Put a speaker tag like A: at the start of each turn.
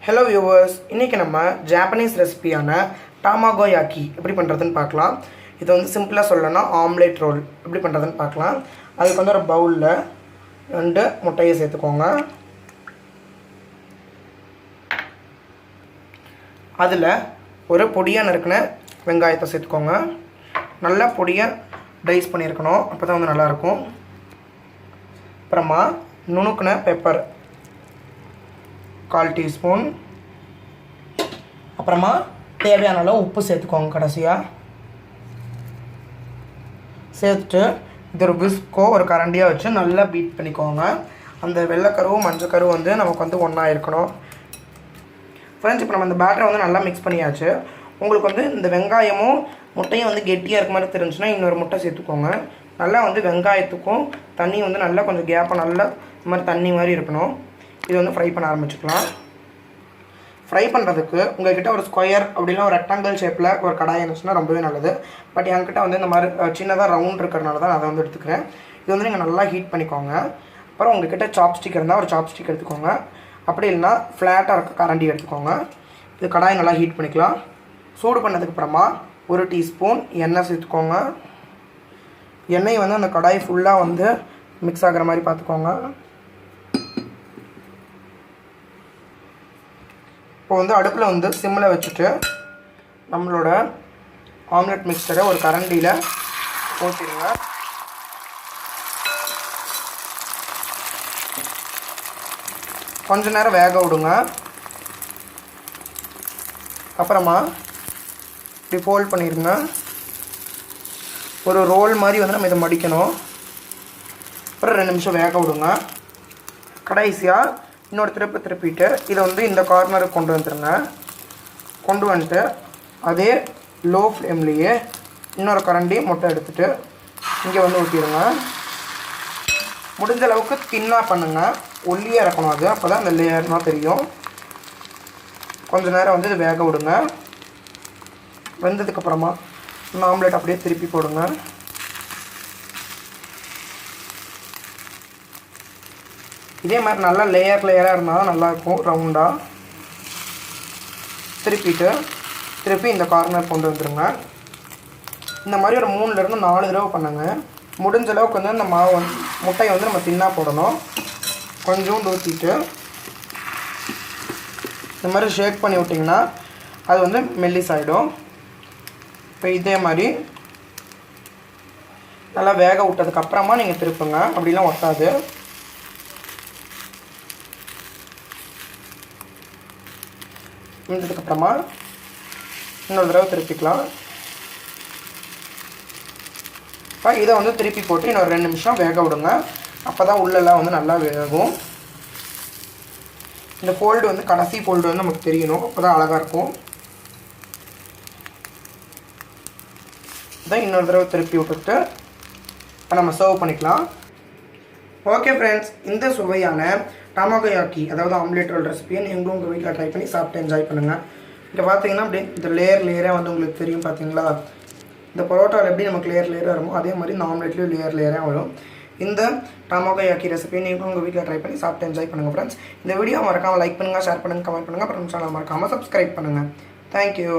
A: Hello viewers, இன்னைக்கு நம்ம Japanese ரெசிபியான டாமாகோயாக்கி எப்படி பண்ணுறதுன்னு பார்க்கலாம். இது வந்து சிம்பிளாக சொல்லணும்னா ஆம்லேட் ரோல் எப்படி பண்ணுறதுன்னு பார்க்கலாம். அதுக்கு வந்து ஒரு பவுலில் 2 முட்டையை சேர்த்துக்கோங்க. அதில் ஒரு பொடியாக நறுக்கின வெங்காயத்தை சேர்த்துக்கோங்க. நல்லா பொடியாக டைஸ் பண்ணியிருக்கணும், அப்போ தான் வந்து நல்லாயிருக்கும். அப்புறமா நுணுக்கின பெப்பர் 1/4 டீஸ்பூன். அப்புறமா தேவையான அளவு உப்பு சேர்த்துக்கோங்க. கடைசியாக சேர்த்துட்டு இது ஒரு விஸ்கோ ஒரு கரண்டியாக வச்சு நல்லா பீட் பண்ணிக்கோங்க. அந்த வெள்ளைக்கருவும் மஞ்சக்கருவும் வந்து நமக்கு வந்து ஒன்றா இருக்கணும். ஃப்ரெண்ட்ஸ், இப்போ நம்ம இந்த பேட்டரை வந்து நல்லா மிக்ஸ் பண்ணியாச்சு. உங்களுக்கு வந்து இந்த வெங்காயமும் முட்டையும் வந்து கெட்டியாக இருக்க மாதிரி தெரிஞ்சுன்னா இன்னொரு முட்டை சேர்த்துக்கோங்க. நல்லா வந்து வெங்காயத்துக்கும் தண்ணி வந்து நல்லா கொஞ்சம் கேப்பாக நல்லா இந்த மாதிரி தண்ணி மாதிரி இருக்கணும். இது வந்து ஃப்ரை பண்ண ஆரம்பிச்சுக்கலாம். ஃப்ரை பண்ணுறதுக்கு உங்கள்கிட்ட ஒரு ஸ்கொயர் அப்படின்னா ஒரு ரெக்டாங்கிள் ஷேப்பில் ஒரு கடாய் இருந்துச்சுன்னா ரொம்பவே நல்லது. பட் என்கிட்ட வந்து இந்த மாதிரி சின்னதாக ரவுண்ட் இருக்கிறனால தான் அதை வந்து எடுத்துக்கிறேன். இது வந்து நீங்கள் நல்லா ஹீட் பண்ணிக்கோங்க. அப்புறம் உங்கள்கிட்ட சாப்ஸ்டிக் இருந்தால் ஒரு சாப்ஸ்டிக் எடுத்துக்கோங்க. அப்படி இல்லைனா ஃப்ளாட்டாக இருக்க கரண்டி எடுத்துக்கோங்க. இது கடாயை நல்லா ஹீட் பண்ணிக்கலாம். சூடு பண்ணதுக்கப்புறமா 1 டீஸ்பூன் எண்ணெய் சேர்த்துக்கோங்க. எண்ணெய் வந்து அந்த கடாய் ஃபுல்லாக வந்து மிக்ஸ் ஆகிற மாதிரி பார்த்துக்கோங்க. இப்போ வந்து அடுப்பில் வந்து சிம்மில் வச்சுட்டு நம்மளோட ஆம்லெட் மிக்சரை ஒரு கரண்டியில் ஊற்றிடுங்க. கொஞ்ச நேரம் வேக விடுங்க. அப்புறமா இப்படி ஃபோல்ட் பண்ணிடுங்க. ஒரு ரோல் மாதிரி வந்து நம்ம இதை மடிக்கணும். அப்புறம் 2 நிமிஷம் வேக விடுங்க. கடைசியாக இன்னொரு திருப்பிட்டு இதை வந்து இந்த கார்னருக்கு கொண்டு வந்துடுங்க. கொண்டு வந்துட்டு அதே லோ ஃப்ளேம்லேயே இன்னொரு கரண்டி முட்டை எடுத்துகிட்டு இங்கே வந்து ஊற்றிடுங்க. முடிஞ்ச அளவுக்கு தின்னாக பண்ணுங்கள். ஒல்லியாக இறக்கணும், அது அப்போ தான் அந்த லேயர்னால் தெரியும். கொஞ்சம் நேரம் வந்து இது வேக விடுங்க. வெந்ததுக்கப்புறமா இந்த ஆம்லேட் அப்படியே திருப்பி போடுங்க. இதே மாதிரி நல்லா லேயராக இருந்தால் தான் நல்லாயிருக்கும் ரவுண்டாக. திருப்பி இந்த கார்னர் கொண்டு வந்துடுங்க. இந்த மாதிரி ஒரு 3-4 தடவை பண்ணுங்க. முடிஞ்ச அளவுக்கு வந்து இந்த மாவு முட்டையை வந்து நம்ம தின்னாக போடணும். கொஞ்சோண்டு ஊற்றிட்டு இந்த மாதிரி ஷேக் பண்ணி விட்டிங்கன்னா அது வந்து மெல்லிஸ் ஆகிடும். இப்போ இதே மாதிரி நல்லா வேக விட்டதுக்கப்புறமா நீங்கள் திருப்புங்க, அப்படிலாம் ஒட்டாது. முடிஞ்சதுக்கப்புறமா இன்னொரு தடவை திருப்பிக்கலாம். இப்போ இதை வந்து திருப்பி போட்டு இன்னொரு 2 நிமிஷம் வேக விடுங்க. அப்போ தான் உள்ளெல்லாம் வந்து நல்லா வேகும். இந்த ஃபோல்டு வந்து கடைசி ஃபோல்டு வந்து நமக்கு தெரியணும், அப்போ தான் அழகாக இருக்கும். இதை இன்னொரு தடவை திருப்பி விட்டுட்டு இப்போ நம்ம சர்வ் பண்ணிக்கலாம். ஓகே ஃப்ரெண்ட்ஸ், இந்த சுவையான டாமாகோயாக்கி அதாவது ஆம்லேட் ரோல் ரெசிபியை நீங்களும் உங்கள் வீட்டில் ட்ரை பண்ணி சாப்பிட்டு என்ஜாய் பண்ணுங்கள். இங்கே பார்த்தீங்கன்னா அப்படியே இந்த லேயராக வந்து உங்களுக்கு தெரியும் பார்த்தீங்களா. இந்த பரோட்டாவில் எப்படி நமக்கு லேயராக வருமோ அதே மாதிரி இந்த ஆம்லேட்லேயும் லேயராக வரும். இந்த டாமாகோயாக்கி ரெசிபியை நீங்களும் உங்கள் வீட்டில் ட்ரை பண்ணி சாப்பிட்டு என்ஜாய் பண்ணுங்கள் ஃப்ரெண்ட்ஸ். இந்த வீடியோ மறக்காமல் லைக் பண்ணுங்கள், ஷேர் பண்ணுங்கள், கமெண்ட் பண்ணுங்கள். அப்புறம் சேனல் மறக்காமல் சப்ஸ்கிரைப் பண்ணுங்கள். தேங்க்யூ.